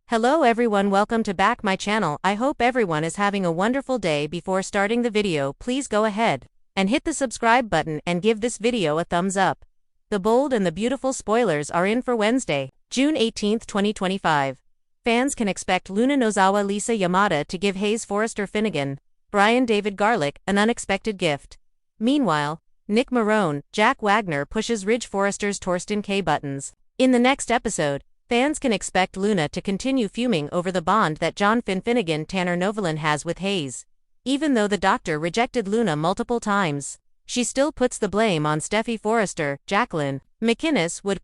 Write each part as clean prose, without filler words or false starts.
Hello everyone, welcome to back my channel. I hope everyone is having a wonderful day. Before starting the video, please go ahead and hit the subscribe button and give this video a thumbs up. The bold and the beautiful spoilers are in for Wednesday, June 18, 2025. Fans can expect Luna Nozawa Lisa Yamada to give Hayes Forrester Finnegan, Brian David Garlick, an unexpected gift. Meanwhile, Nick Marone, Jack Wagner pushes Ridge Forrester's Torsten K buttons. In the next episode, fans can expect Luna to continue fuming over the bond that John Finnegan Tanner Novelin has with Hayes. Even though the doctor rejected Luna multiple times, she still puts the blame on Steffi Forrester. Jacqueline McInnes would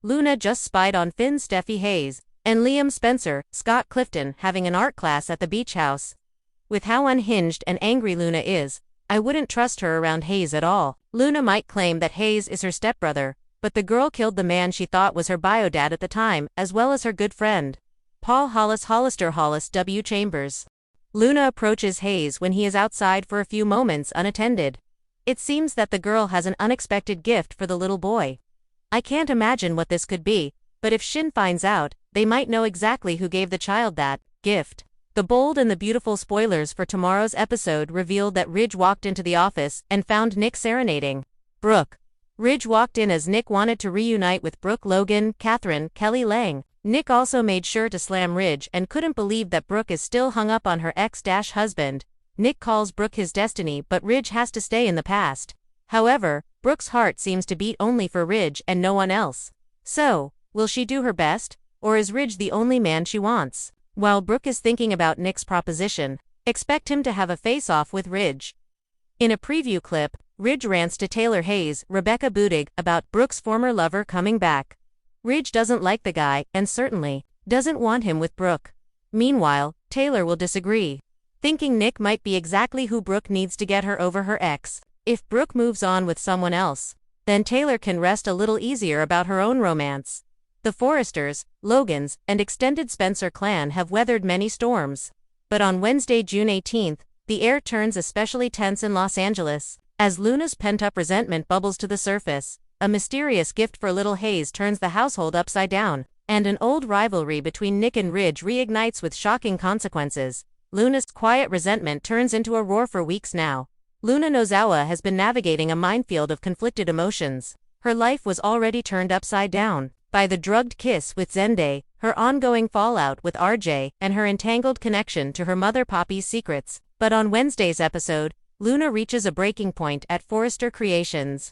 Luna just spied on Finn, Steffi Hayes, and Liam Spencer, Scott Clifton having an art class at the beach house. With how unhinged and angry Luna is, I wouldn't trust her around Hayes at all. Luna might claim that Hayes is her stepbrother, but the girl killed the man she thought was her bio-dad at the time, as well as her good friend, Paul Hollis W. Chambers. Luna approaches Hayes when he is outside for a few moments unattended. It seems that the girl has an unexpected gift for the little boy. I can't imagine what this could be, but if Shin finds out, they might know exactly who gave the child that gift. The bold and the beautiful spoilers for tomorrow's episode revealed that Ridge walked into the office and found Nick serenading Brooke. Ridge walked in as Nick wanted to reunite with Brooke, Logan, Catherine, Kelly Lang. Nick also made sure to slam Ridge and couldn't believe that Brooke is still hung up on her ex-husband. Nick calls Brooke his destiny, but Ridge has to stay in the past. However, Brooke's heart seems to beat only for Ridge and no one else. So, will she do her best, or is Ridge the only man she wants? While Brooke is thinking about Nick's proposition, expect him to have a face-off with Ridge. In a preview clip, Ridge rants to Taylor Hayes, Rebecca Budig, about Brooke's former lover coming back. Ridge doesn't like the guy, and certainly doesn't want him with Brooke. Meanwhile, Taylor will disagree, thinking Nick might be exactly who Brooke needs to get her over her ex. If Brooke moves on with someone else, then Taylor can rest a little easier about her own romance. The Forresters, Logans, and extended Spencer clan have weathered many storms. But on Wednesday, June 18th, the air turns especially tense in Los Angeles. As Luna's pent-up resentment bubbles to the surface, a mysterious gift for little Hayes turns the household upside down, and an old rivalry between Nick and Ridge reignites with shocking consequences. Luna's quiet resentment turns into a roar for weeks now. Luna Nozawa has been navigating a minefield of conflicted emotions. Her life was already turned upside down by the drugged kiss with Zende, her ongoing fallout with RJ, and her entangled connection to her mother Poppy's secrets. But on Wednesday's episode, Luna reaches a breaking point at Forrester Creations.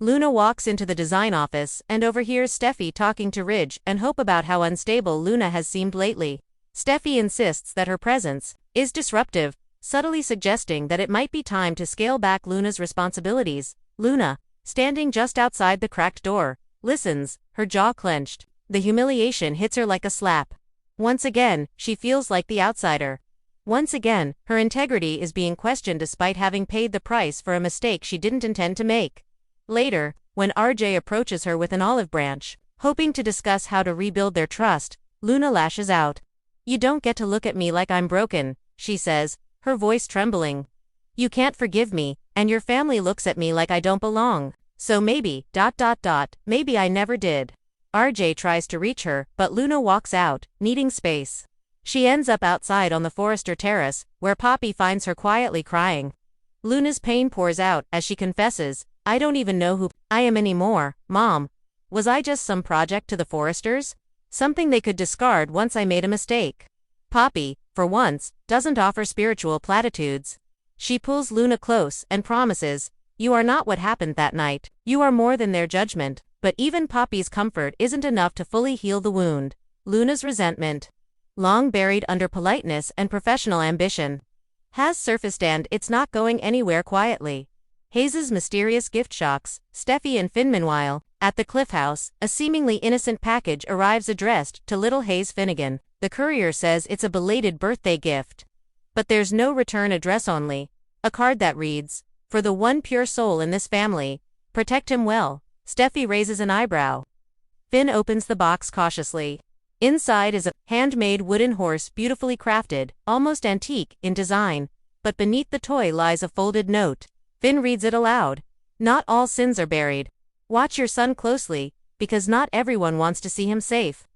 Luna walks into the design office and overhears Steffi talking to Ridge and Hope about how unstable Luna has seemed lately. Steffi insists that her presence is disruptive, subtly suggesting that it might be time to scale back Luna's responsibilities. Luna, standing just outside the cracked door, listens, her jaw clenched. The humiliation hits her like a slap. Once again, she feels like the outsider. Once again, her integrity is being questioned despite having paid the price for a mistake she didn't intend to make. Later, when RJ approaches her with an olive branch, hoping to discuss how to rebuild their trust, Luna lashes out. "You don't get to look at me like I'm broken," she says, her voice trembling. "You can't forgive me, and your family looks at me like I don't belong. So maybe, maybe I never did." RJ tries to reach her, but Luna walks out, needing space. She ends up outside on the Forrester terrace, where Poppy finds her quietly crying. Luna's pain pours out as she confesses, "I don't even know who I am anymore, Mom. Was I just some project to the Forresters? Something they could discard once I made a mistake?" Poppy, for once, doesn't offer spiritual platitudes. She pulls Luna close and promises, "You are not what happened that night. You are more than their judgment." But even Poppy's comfort isn't enough to fully heal the wound. Luna's resentment, long buried under politeness and professional ambition, has surfaced, and it's not going anywhere quietly. Hayes' mysterious gift shocks Steffi and Finn. Meanwhile, at the Cliff House, a seemingly innocent package arrives addressed to little Hayes Finnegan. The courier says it's a belated birthday gift. But there's no return address, only a card that reads, "For the one pure soul in this family, protect him well." Steffi raises an eyebrow. Finn opens the box cautiously. Inside is a handmade wooden horse, beautifully crafted, almost antique in design, but beneath the toy lies a folded note. Finn reads it aloud. "Not all sins are buried. Watch your son closely, because not everyone wants to see him safe."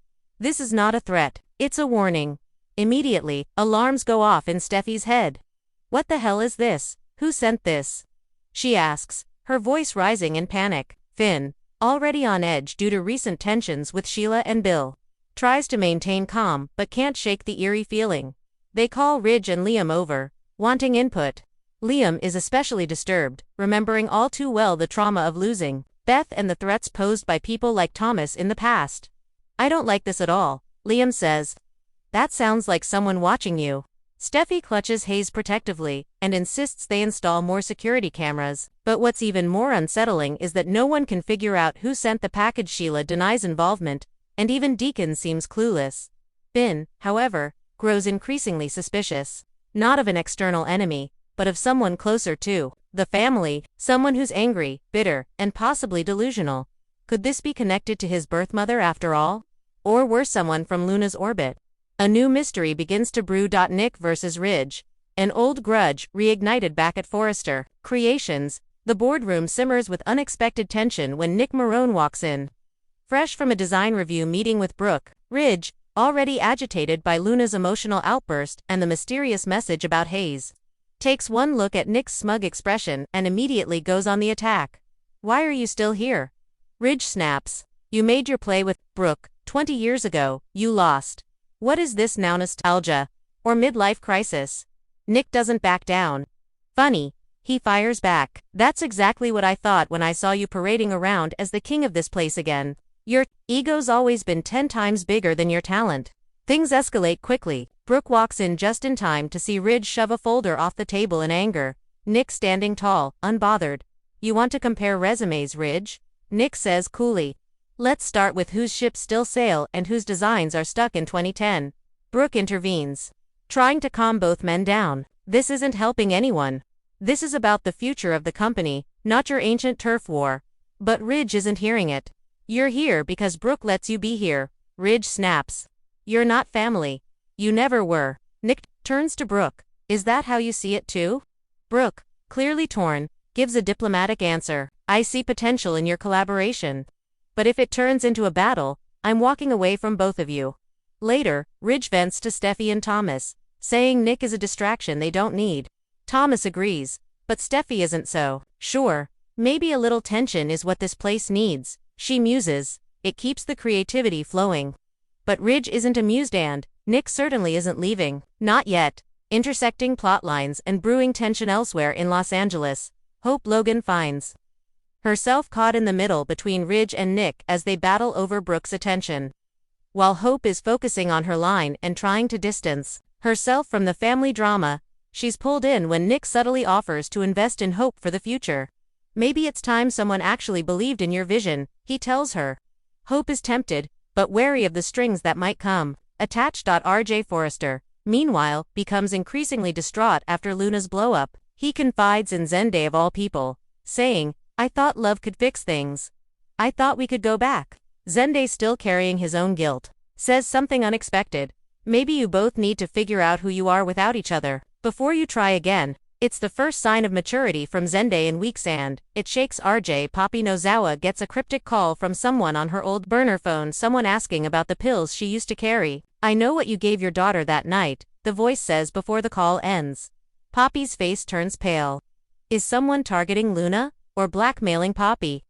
This is not a threat, it's a warning. Immediately, alarms go off in Steffi's head. What the hell is this? Who sent this? She asks, her voice rising in panic. Finn, already on edge due to recent tensions with Sheila and Bill, tries to maintain calm but can't shake the eerie feeling. They call Ridge and Liam over, wanting input. Liam is especially disturbed, remembering all too well the trauma of losing Beth and the threats posed by people like Thomas in the past. I don't like this at all, Liam says. That sounds like someone watching you. Steffi clutches Hayes protectively and insists they install more security cameras. But what's even more unsettling is that no one can figure out who sent the package. Sheila denies involvement, and even Deacon seems clueless. Finn, however, grows increasingly suspicious. Not of an external enemy, but of someone closer to the family, someone who's angry, bitter, and possibly delusional. Could this be connected to his birth mother after all? Or worse, someone from Luna's orbit? A new mystery begins to brew. Nick versus Ridge. An old grudge reignited back at Forrester Creations. The boardroom simmers with unexpected tension when Nick Marone walks in. Fresh from a design review meeting with Brooke, Ridge, already agitated by Luna's emotional outburst and the mysterious message about Hayes, takes one look at Nick's smug expression and immediately goes on the attack. Why are you still here? Ridge snaps. You made your play with Brooke 20 years ago, you lost. What is this now, nostalgia? Or midlife crisis? Nick doesn't back down. Funny, he fires back. That's exactly what I thought when I saw you parading around as the king of this place again. Your ego's always been 10 times bigger than your talent. Things escalate quickly. Brooke walks in just in time to see Ridge shove a folder off the table in anger. Nick standing tall, unbothered. You want to compare resumes, Ridge? Nick says coolly. Let's start with whose ships still sail and whose designs are stuck in 2010. Brooke intervenes, trying to calm both men down. This isn't helping anyone. This is about the future of the company, not your ancient turf war. But Ridge isn't hearing it. You're here because Brooke lets you be here. Ridge snaps. You're not family. You never were. Nick turns to Brooke. Is that how you see it too? Brooke, clearly torn, gives a diplomatic answer. I see potential in your collaboration. But if it turns into a battle, I'm walking away from both of you. Later, Ridge vents to Steffi and Thomas, saying Nick is a distraction they don't need. Thomas agrees, but Steffi isn't so sure. Maybe a little tension is what this place needs, she muses. It keeps the creativity flowing. But Ridge isn't amused and Nick certainly isn't leaving. Not yet. Intersecting plot lines and brewing tension elsewhere in Los Angeles, Hope Logan finds herself caught in the middle between Ridge and Nick as they battle over Brooke's attention. While Hope is focusing on her line and trying to distance herself from the family drama, she's pulled in when Nick subtly offers to invest in Hope for the future. Maybe it's time someone actually believed in your vision, he tells her. Hope is tempted, but wary of the strings that might come attached. RJ Forrester, meanwhile, becomes increasingly distraught after Luna's blow-up. He confides in Zende of all people, saying, I thought love could fix things. I thought we could go back. Zende, still carrying his own guilt, says something unexpected. Maybe you both need to figure out who you are without each other before you try again. It's the first sign of maturity from Zende in weeks, and it shakes RJ. Poppy Nozawa gets a cryptic call from someone on her old burner phone, someone asking about the pills she used to carry. I know what you gave your daughter that night, the voice says before the call ends. Poppy's face turns pale. Is someone targeting Luna? Or blackmailing Poppy?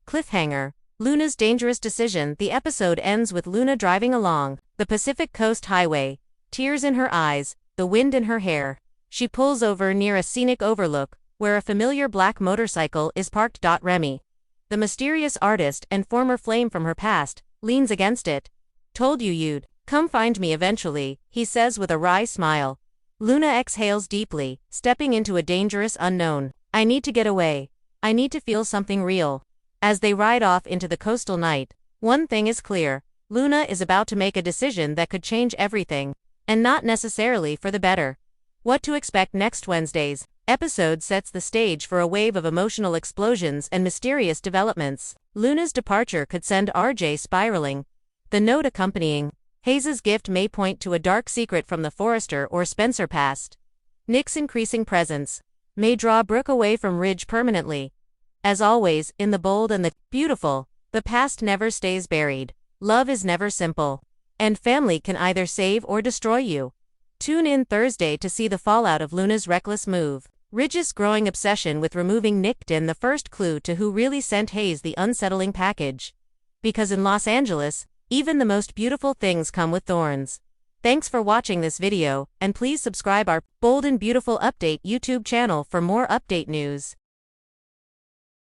Cliffhanger. Luna's dangerous decision. The episode ends with Luna driving along the Pacific Coast Highway, tears in her eyes, the wind in her hair. She pulls over near a scenic overlook, where a familiar black motorcycle is parked. Remy, the mysterious artist and former flame from her past, leans against it. Told you you'd come find me eventually, he says with a wry smile. Luna exhales deeply, stepping into a dangerous unknown. I need to get away. I need to feel something real. As they ride off into the coastal night, one thing is clear. Luna is about to make a decision that could change everything, and not necessarily for the better. What to expect next Wednesday's episode sets the stage for a wave of emotional explosions and mysterious developments. Luna's departure could send RJ spiraling. The note accompanying Hayes' gift may point to a dark secret from the Forrester or Spencer past. Nick's increasing presence may draw Brooke away from Ridge permanently. As always, in the bold and the beautiful, the past never stays buried. Love is never simple. And family can either save or destroy you. Tune in Thursday to see the fallout of Luna's reckless move. Ridge's growing obsession with removing Nick Din, the first clue to who really sent Hayes the unsettling package. Because in Los Angeles, even the most beautiful things come with thorns. Thanks for watching this video, and please subscribe our Bold and Beautiful Update YouTube channel for more update news.